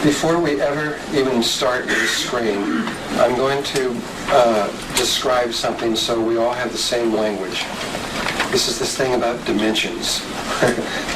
Before we ever even start with the screen, I'm going to describe something so we all have the same language. This is this thing about dimensions.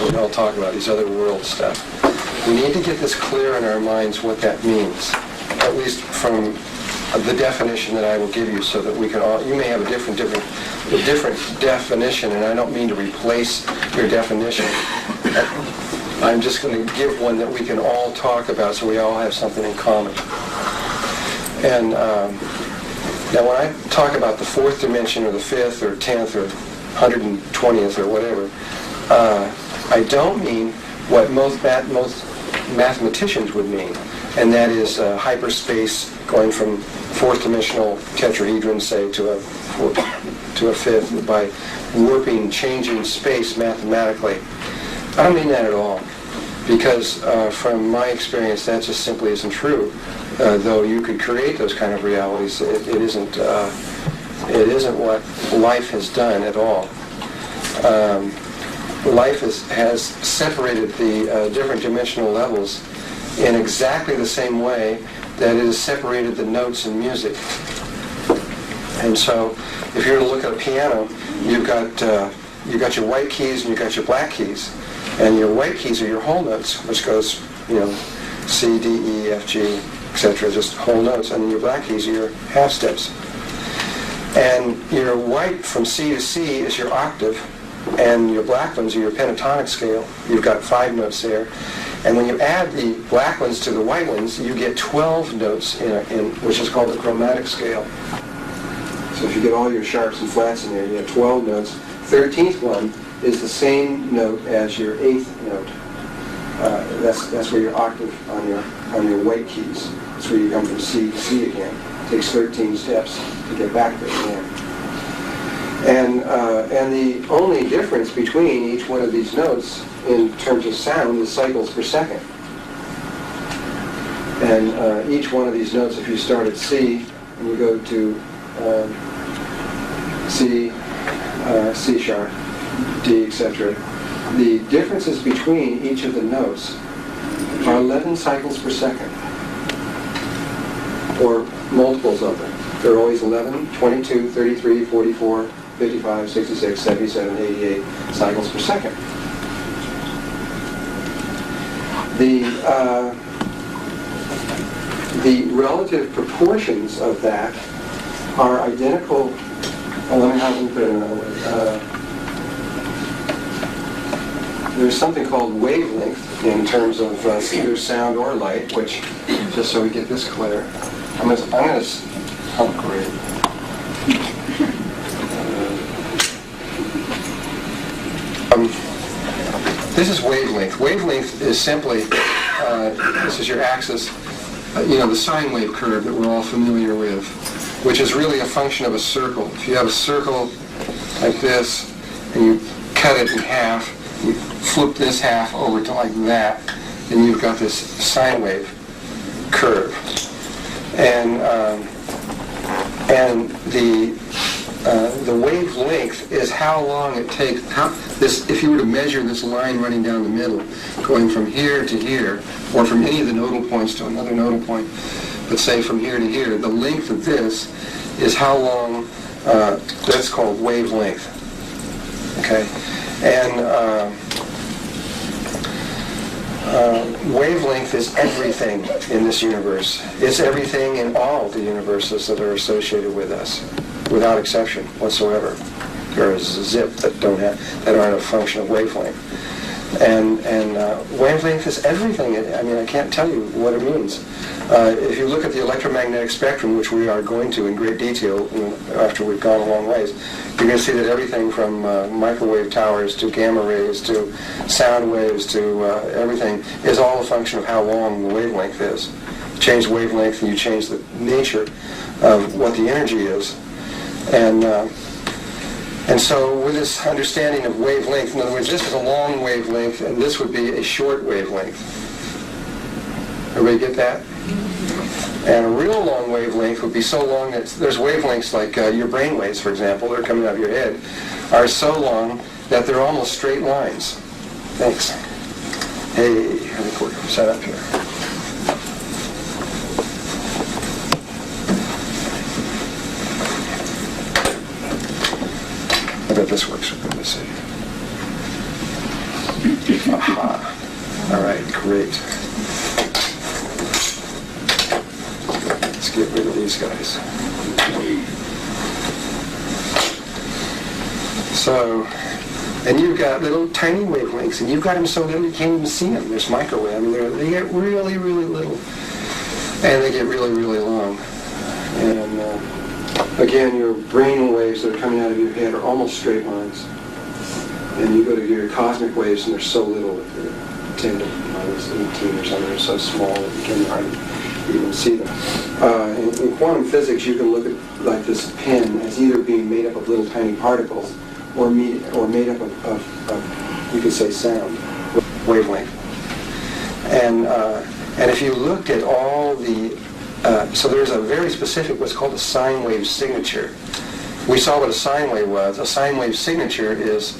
We all talk about these other world stuff. We need to get this clear in our minds what that means, at least from the definition that I will give you, so that we can all, you may have a different definition, and I don't mean to replace your definition. I'm just going to give one that we can all talk about so we all have something in common. And now when I talk about the fourth dimension or the fifth or 10th or 120th or whatever, I don't mean what most mathematicians would mean, and that is hyperspace going from fourth dimensional tetrahedron, say, to a fifth by warping, changing space mathematically. I don't mean that at all, because from my experience that just simply isn't true. Though you could create those kind of realities, it isn't what life has done at all. Life has separated the different dimensional levels in exactly the same way that it has separated the notes in music. And so, if you were to look at a piano, you've got your white keys and you've got your black keys. And your white keys are your whole notes, which goes, C, D, E, F, G, etc., just whole notes. And your black keys are your half steps. And your white from C to C is your octave, and your black ones are your pentatonic scale. You've got 5 notes there. And when you add the black ones to the white ones, you get 12 notes in which is called the chromatic scale. So if you get all your sharps and flats in there, you have 12 notes. 13th one is the same note as your 8th note. That's where your octave on your white keys. That's where you come from C to C again. It takes 13 steps to get back there again. And the only difference between each one of these notes in terms of sound is cycles per second. And each one of these notes, if you start at C and you go to C, C sharp, D, etc., the differences between each of the notes are 11 cycles per second, or multiples of them. They're always 11, 22, 33, 44, 55, 66, 77, 88 cycles per second. The relative proportions of that are identical. Let me put it another way. There's something called wavelength in terms of either sound or light, which, just so we get this clear, I'm going to great. This is wavelength. Wavelength is simply, this is your axis, the sine wave curve that we're all familiar with, which is really a function of a circle. If you have a circle like this, and you cut it in half, you flip this half over to like that, and you've got this sine wave curve. And the wavelength is how long it takes. If you were to measure this line running down the middle, going from here to here, or from any of the nodal points to another nodal point, but say from here to here, the length of this is how long. That's called wavelength. Okay, and wavelength is everything in this universe. It's everything in all the universes that are associated with us, without exception whatsoever. There is a zip that aren't a function of wavelength. And wavelength is everything. I mean, I can't tell you what it means. If you look at the electromagnetic spectrum, which we are going to in great detail after we've gone a long ways, you're going to see that everything from microwave towers to gamma rays to sound waves to everything is all a function of how long the wavelength is. You change the wavelength and you change the nature of what the energy is. And so with this understanding of wavelength, in other words, this is a long wavelength and this would be a short wavelength. Everybody get that? And a real long wavelength would be so long that there's wavelengths like your brain waves, for example, that are coming out of your head, are so long that they're almost straight lines. Thanks. Hey, I think we're set up here. if this works. Let's see. Aha. All right, great. Let's get rid of these guys. So, and you've got little tiny wavelengths, and you've got them so little you can't even see them. There's microwave. I mean, they get really, really little, and they get really, really long. And again, your brain waves that are coming out of your head are almost straight lines. And you go to your cosmic waves, and they're so little, if they're 10 to minus 18 or something, they're so small that you can hardly even see them. In quantum physics, you can look at like this pin as either being made up of little tiny particles or made up of you could say sound, wavelength. And if you looked at all the, so there's a very specific what's called a sine wave signature. We saw what a sine wave was. A sine wave signature is,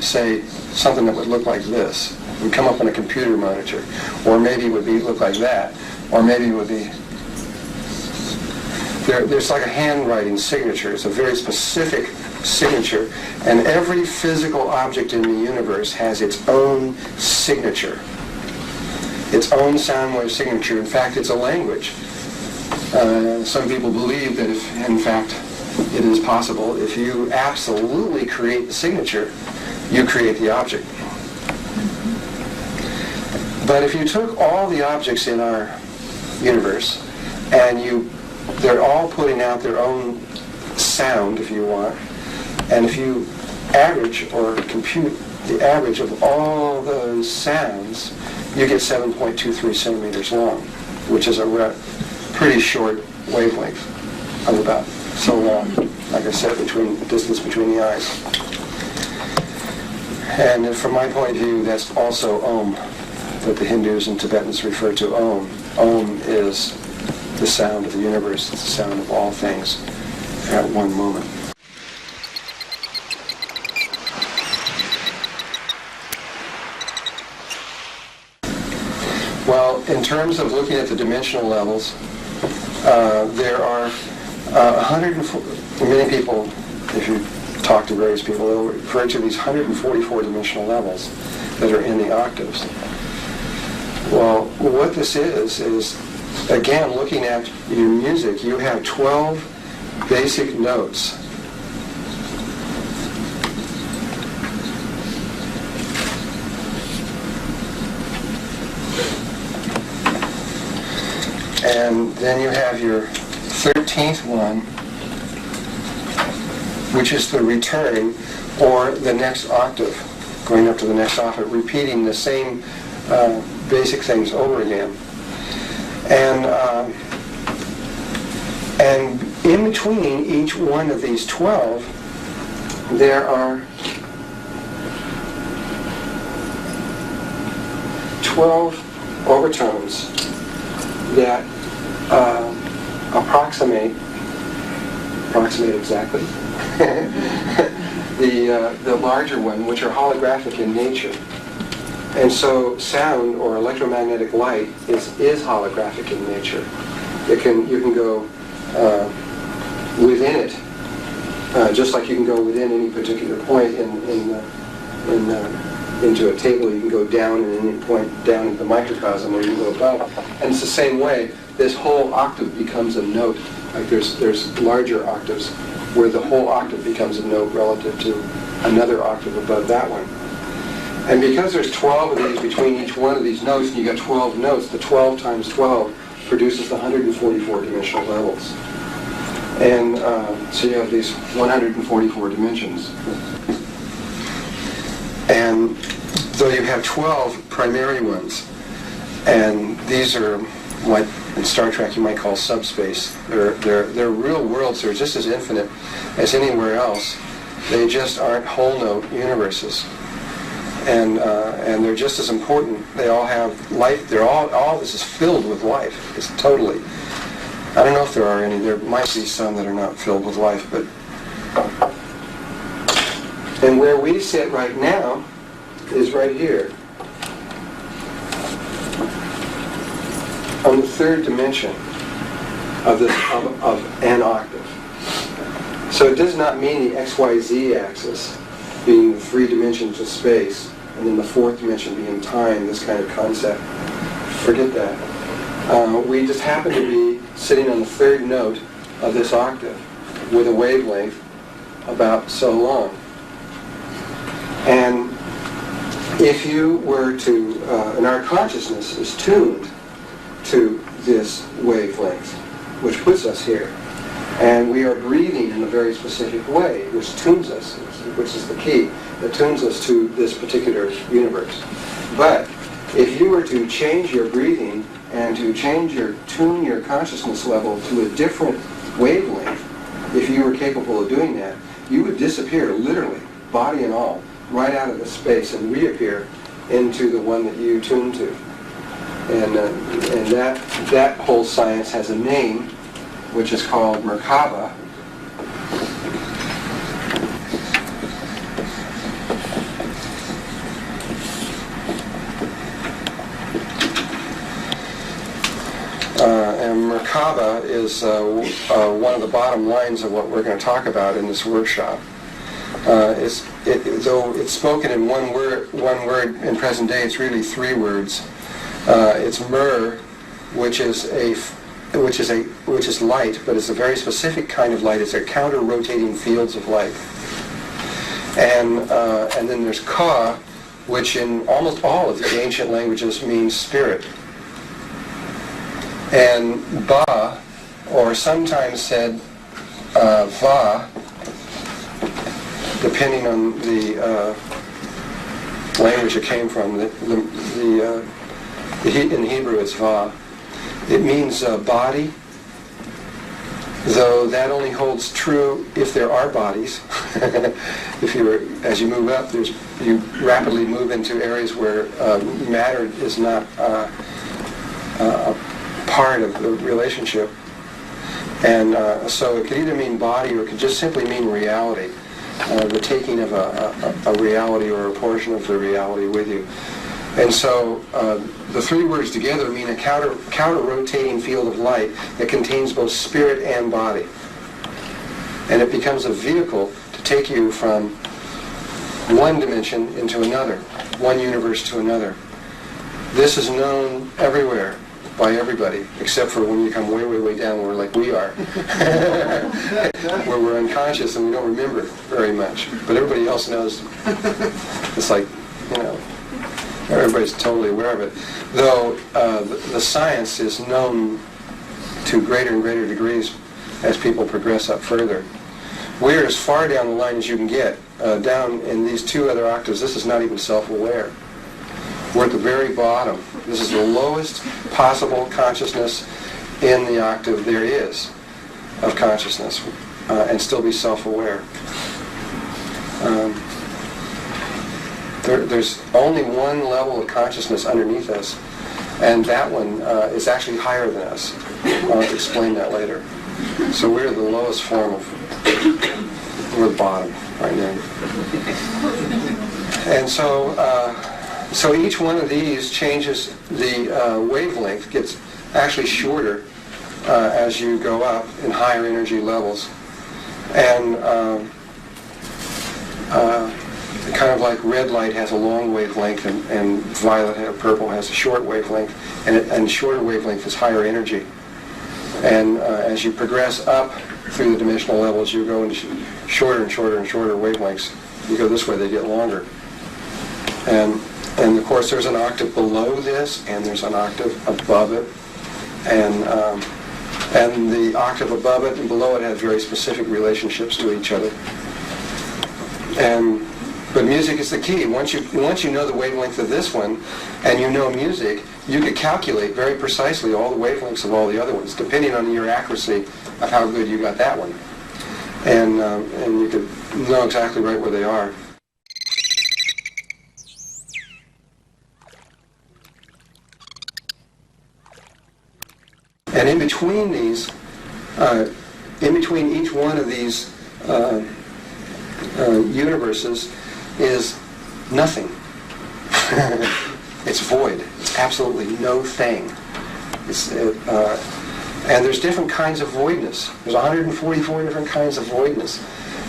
say, something that would look like this. It would come up on a computer monitor. Or maybe it would look like that. Or maybe it would be, there's like a handwriting signature. It's a very specific signature. And every physical object in the universe has its own signature. Its own sound wave signature. In fact, it's a language. Some people believe that if, in fact, it is possible, if you absolutely create the signature, you create the object. But if you took all the objects in our universe and they're all putting out their own sound, if you want, and if you average or compute the average of all those sounds, you get 7.23 centimeters long, which is a pretty short wavelength of about so long, like I said, the distance between the eyes. And from my point of view, that's also Om, that the Hindus and Tibetans refer to Om. Om is the sound of the universe. It's the sound of all things at one moment. Well, in terms of looking at the dimensional levels, there are 104, many people, if you talk to various people, they'll refer to these 144 dimensional levels that are in the octaves. Well, what this is again, looking at your music, you have 12 basic notes. And then you have your 13th one, which is the return, or the next octave, going up to the next octave, repeating the same basic things over again. And in between each one of these 12, there are 12 overtones that approximate exactly the larger one, which are holographic in nature. And so sound or electromagnetic light is holographic in nature. You can go within it, just like you can go within any particular point into a table. You can go down at any point down into the microcosm, or you can go above. And it's the same way. This whole octave becomes a note. Like there's larger octaves where the whole octave becomes a note relative to another octave above that one. And because there's 12 of these between each one of these notes, and you got 12 notes, the 12 times 12 produces the 144 dimensional levels. And so you have these 144 dimensions. And so you have 12 primary ones. And these are what in Star Trek you might call subspace. They're real worlds. They're just as infinite as anywhere else. They just aren't whole note universes. And they're just as important. They all have life. All this is filled with life. It's totally. I don't know if there are any. There might be some that are not filled with life, but. And where we sit right now is right here, on the third dimension of an octave. So it does not mean the XYZ axis being the 3 dimensions of space, and then the 4th dimension being time, this kind of concept. Forget that. We just happen to be sitting on the 3rd note of this octave with a wavelength about so long. And if you were to, and our consciousness is tuned to this wavelength, which puts us here. And we are breathing in a very specific way, which tunes us, which is the key, that tunes us to this particular universe. But if you were to change your breathing and to tune your consciousness level to a different wavelength, if you were capable of doing that, you would disappear, literally, body and all, right out of the space and reappear into the one that you tune to. And that whole science has a name, which is called Merkaba. And Merkaba is one of the bottom lines of what we're going to talk about in this workshop. Though it's spoken in one word in present day, it's really 3 words. It's Mer, which is light, but it's a very specific kind of light. It's a counter-rotating fields of light. And then there's Ka, which in almost all of the ancient languages means spirit. And Ba, or sometimes said Va, depending on the language it came from. In Hebrew it's Va. It means body, though that only holds true if there are bodies. As you move up, you rapidly move into areas where matter is not a part of the relationship. And so it could either mean body or it could just simply mean reality, the taking of a reality or a portion of the reality with you. And so the 3 words together mean a counter-rotating field of light that contains both spirit and body. And it becomes a vehicle to take you from one dimension into another, one universe to another. This is known everywhere by everybody, except for when you come way, way, way down where like we are, where we're unconscious and we don't remember very much. But everybody else knows. It's like, everybody's totally aware of it. Though the science is known to greater and greater degrees as people progress up further. We're as far down the line as you can get. Down in these 2 other octaves, this is not even self-aware. We're at the very bottom. This is the lowest possible consciousness in the octave there is of consciousness, and still be self-aware. There's only one level of consciousness underneath us, and that one is actually higher than us. I'll explain that later. So we're the lowest form of, we're the bottom right now. And so each one of these changes, the wavelength gets actually shorter as you go up in higher energy levels. And kind of like red light has a long wavelength and violet or purple has a short wavelength, and shorter wavelength is higher energy. And as you progress up through the dimensional levels, you go into shorter and shorter and shorter wavelengths. You go this way, they get longer. And of course there's an octave below this, and there's an octave above it. And the octave above it and below it have very specific relationships to each other. But music is the key. Once you know the wavelength of this one, and you know music, you could calculate very precisely all the wavelengths of all the other ones, depending on your accuracy of how good you got that one. And you could know exactly right where they are. And in between these, in between each one of these universes is nothing. It's void. It's absolutely no thing. And there's different kinds of voidness. There's 144 different kinds of voidness,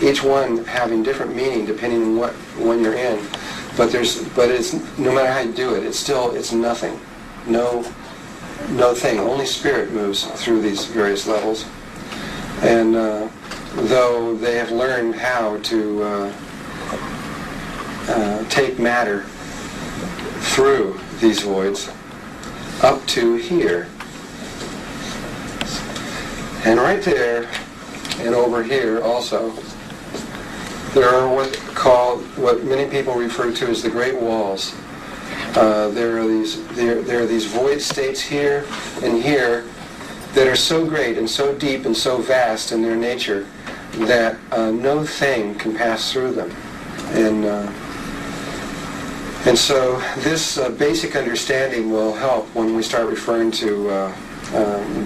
each one having different meaning depending on what one you're in. But it's no matter how you do it, it's nothing, no thing. Only spirit moves through these various levels. And though they have learned how to take matter through these voids up to here. And right there, and over here also, there are what many people refer to as the Great Walls. There are these void states here and here that are so great and so deep and so vast in their nature that no thing can pass through them. And so this basic understanding will help when we start referring to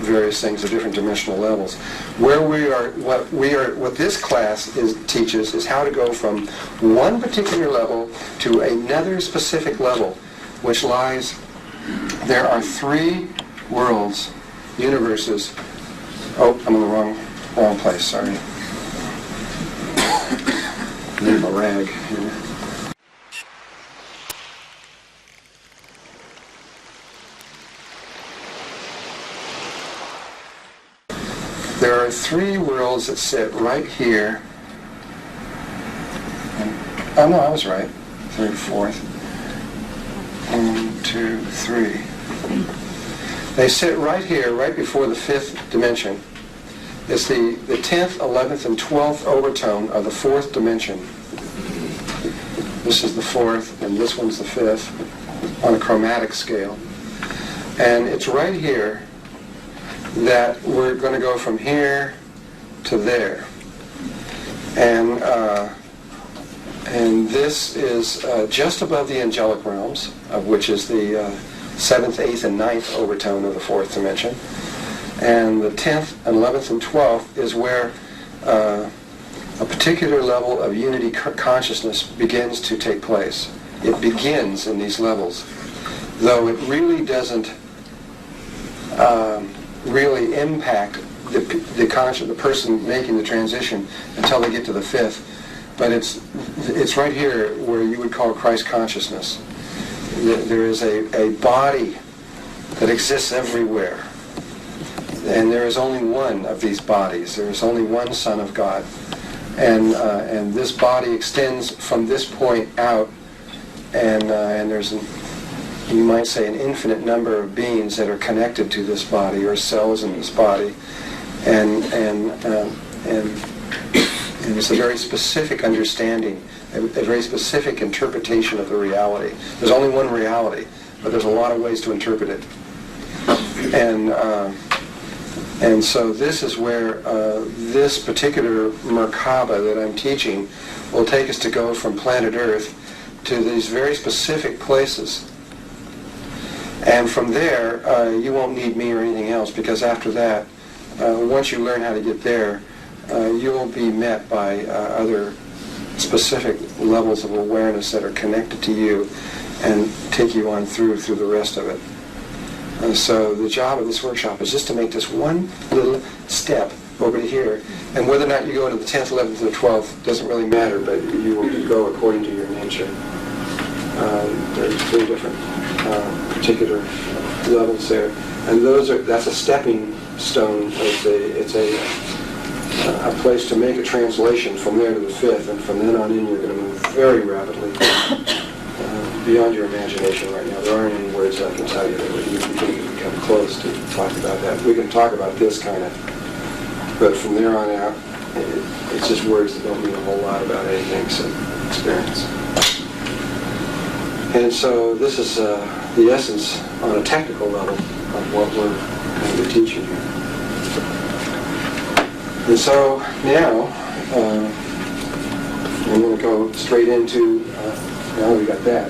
various things at different dimensional levels. What this class teaches is how to go from one particular level to another specific level, which lies. There are 3 worlds, universes. Oh, I'm in the wrong place. Sorry. Need a rag here. There are 3 worlds that sit right here. Oh no, I was right. 3rd, 4th. 1, 2, 3. They sit right here, right before the 5th dimension. It's the 10th, 11th, and 12th overtone of the 4th dimension. This is the 4th, and this one's the 5th on a chromatic scale. And it's right here that we're going to go from here to there. And this is just above the angelic realms, of which is the 7th, 8th, and 9th overtone of the 4th dimension. And the 10th, and 11th, and 12th is where a particular level of unity consciousness begins to take place. It begins in these levels, though it really doesn't really impact the person making the transition until they get to the 5th. But it's right here where you would call Christ consciousness. There is a body that exists everywhere. And there is only one of these bodies. There is only one Son of God. And this body extends from this point out, and there's you might say an infinite number of beings that are connected to this body, or cells in this body. And it's a very specific understanding, a very specific interpretation of the reality. There's only one reality, but there's a lot of ways to interpret it. And so this is where this particular Merkaba that I'm teaching will take us to go from planet Earth to these very specific places. And from there, you won't need me or anything else, because after that, once you learn how to get there, you will be met by other specific levels of awareness that are connected to you and take you on through the rest of it. And so the job of this workshop is just to make this one little step over to here. And whether or not you go into the 10th, 11th, or 12th doesn't really matter, but you will go according to your nature. There's 3 different particular levels there. And that's a stepping stone. It's a place to make a translation from there to the 5th, and from then on in you're going to move very rapidly beyond your imagination right now. There aren't any words I can tell you that you can come close to talk about that. We can talk about this kind of, but from there on out, it's just words that don't mean a whole lot about anything except experience. And so this is the essence on a technical level of what we're going to teach you here. And so now, I'm going to go straight into, now we got that.